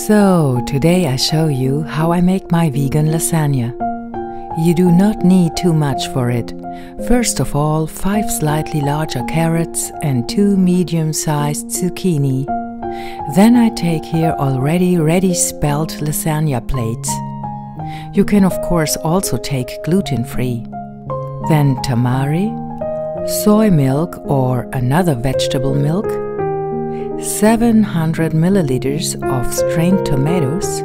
So, today I show you how I make my vegan lasagna. You do not need too much for it. First of all, 5 slightly larger carrots and 2 medium-sized zucchini. Then I take here already ready spelt lasagna plates. You can of course also take gluten-free. Then tamari, soy milk or another vegetable milk, 700 milliliters of strained tomatoes,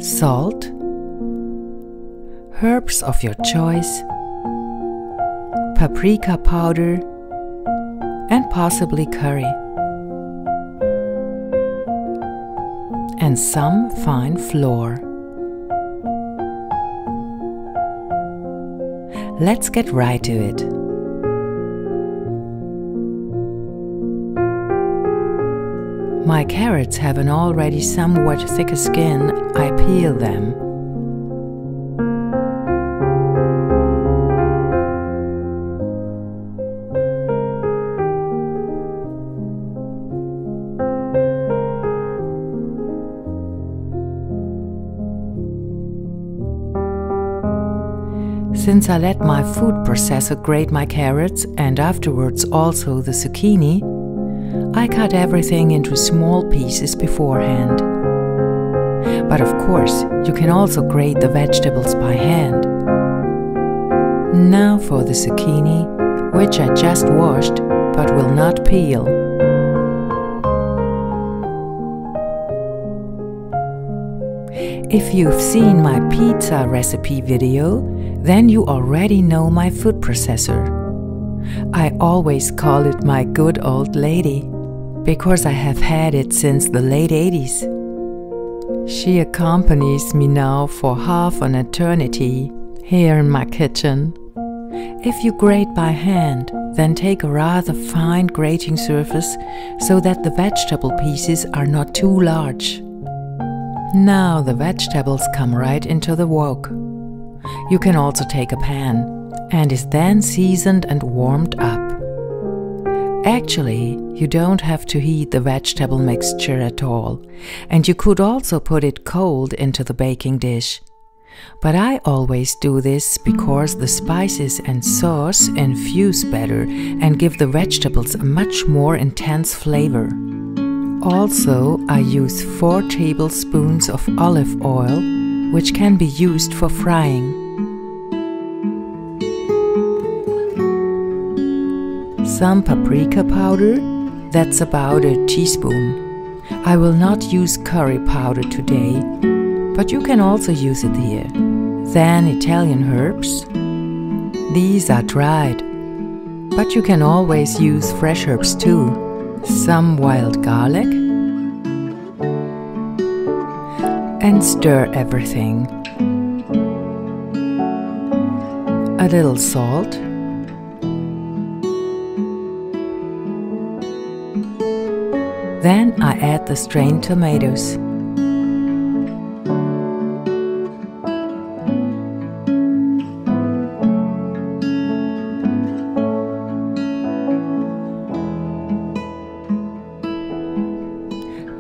salt, herbs of your choice, paprika powder, and possibly curry, and some fine flour. Let's get right to it. My carrots have an already somewhat thicker skin. I peel them. Since I let my food processor grate my carrots and afterwards also the zucchini, I cut everything into small pieces beforehand. But of course, you can also grate the vegetables by hand. Now for the zucchini, which I just washed but will not peel. If you've seen my pizza recipe video, then you already know my food processor. I always call it my good old lady, because I have had it since the late 80s. She accompanies me now for half an eternity here in my kitchen. If you grate by hand, then take a rather fine grating surface so that the vegetable pieces are not too large. Now the vegetables come right into the wok. You can also take a pan, and is then seasoned and warmed up. Actually, you don't have to heat the vegetable mixture at all, and you could also put it cold into the baking dish. But I always do this because the spices and sauce infuse better and give the vegetables a much more intense flavor. Also, I use 4 tablespoons of olive oil, which can be used for frying. Some paprika powder, that's about a teaspoon. I will not use curry powder today, but you can also use it here. Then Italian herbs. These are dried, but you can always use fresh herbs too. Some wild garlic. And stir everything. A little salt. Then I add the strained tomatoes.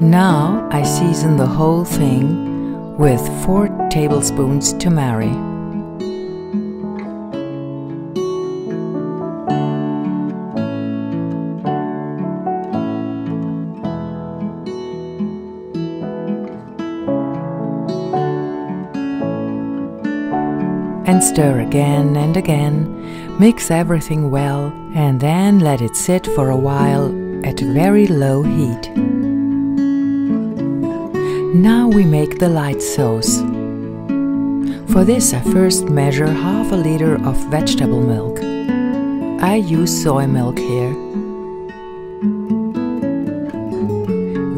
Now I season the whole thing with 4 tablespoons tamari. And stir again and again, mix everything well, and then let it sit for a while at very low heat. Now we make the light sauce. For this I first measure half a liter of vegetable milk. I use soy milk here.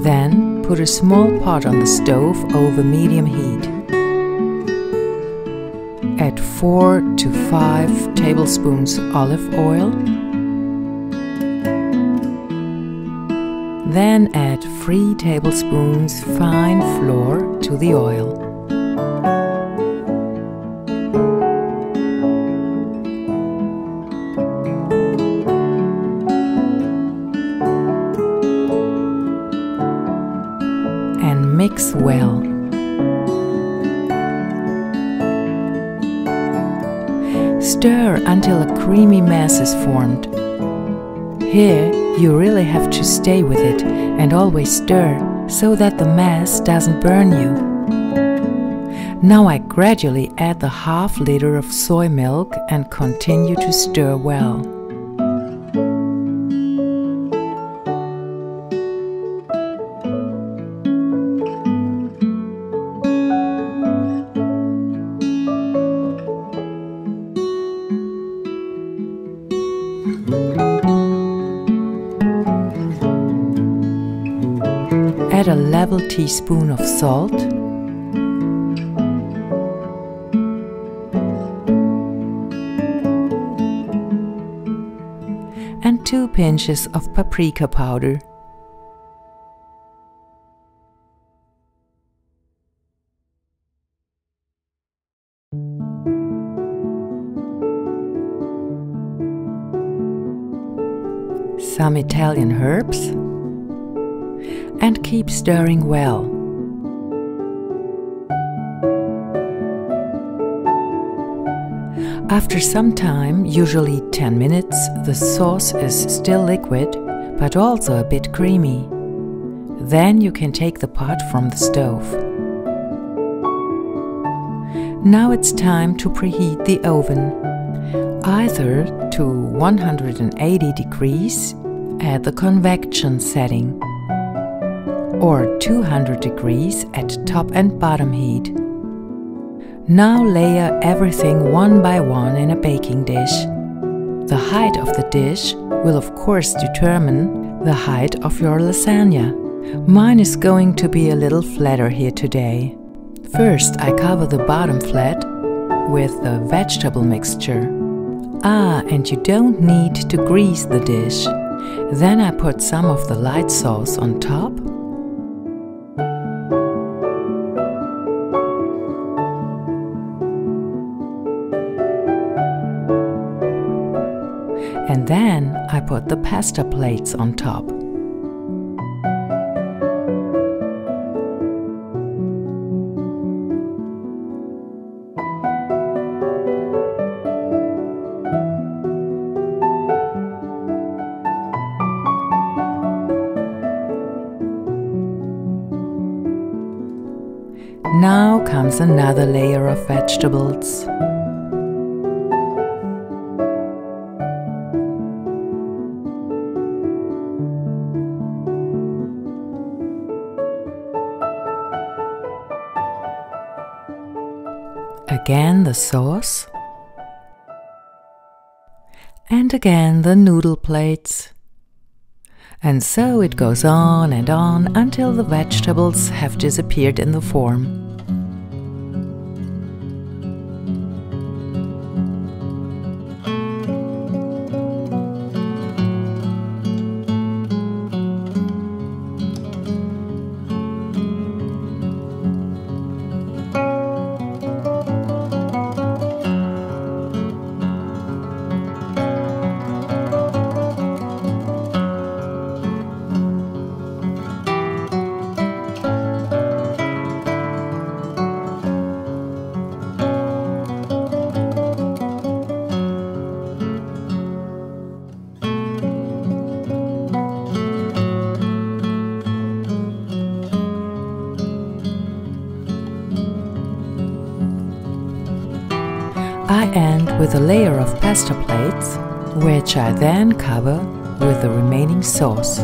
Then put a small pot on the stove over medium heat. Add 4 to 5 tablespoons olive oil. Then add 3 tablespoons fine flour to the oil. mix well. Stir until a creamy mass is formed. Here, you really have to stay with it and always stir so that the mass doesn't burn you. Now I gradually add the half liter of soy milk and continue to stir well. Add a level teaspoon of salt and 2 pinches of paprika powder. Some Italian herbs, and keep stirring well. After some time, usually 10 minutes, the sauce is still liquid, but also a bit creamy. Then you can take the pot from the stove. Now it's time to preheat the oven, either to 180 degrees at the convection setting, or 200 degrees at top and bottom heat. Now layer everything one by one in a baking dish. The height of the dish will of course determine the height of your lasagna. Mine is going to be a little flatter here today. First I cover the bottom flat with the vegetable mixture. And you don't need to grease the dish. Then I put some of the light sauce on top. And then I put the pasta plates on top. Now comes another layer of vegetables. Again the sauce, and again the noodle plates. And so it goes on and on until the vegetables have disappeared in the form. I end with a layer of pasta plates, which I then cover with the remaining sauce.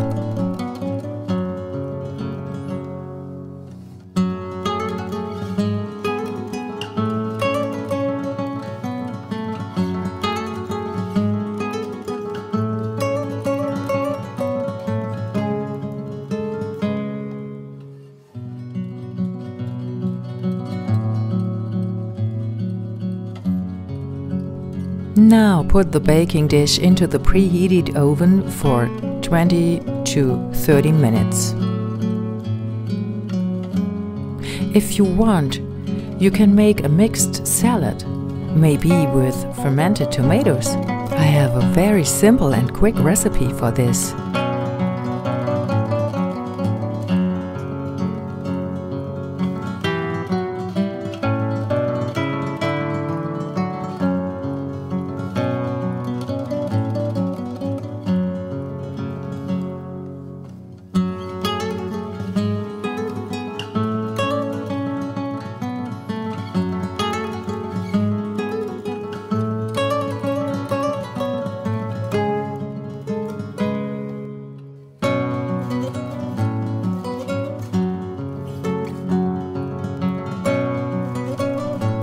Now put the baking dish into the preheated oven for 20 to 30 minutes. If you want, you can make a mixed salad, maybe with fermented tomatoes. I have a very simple and quick recipe for this.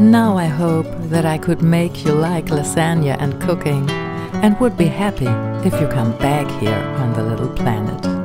Now I hope that I could make you like lasagna and cooking, and would be happy if you come back here on the little planet.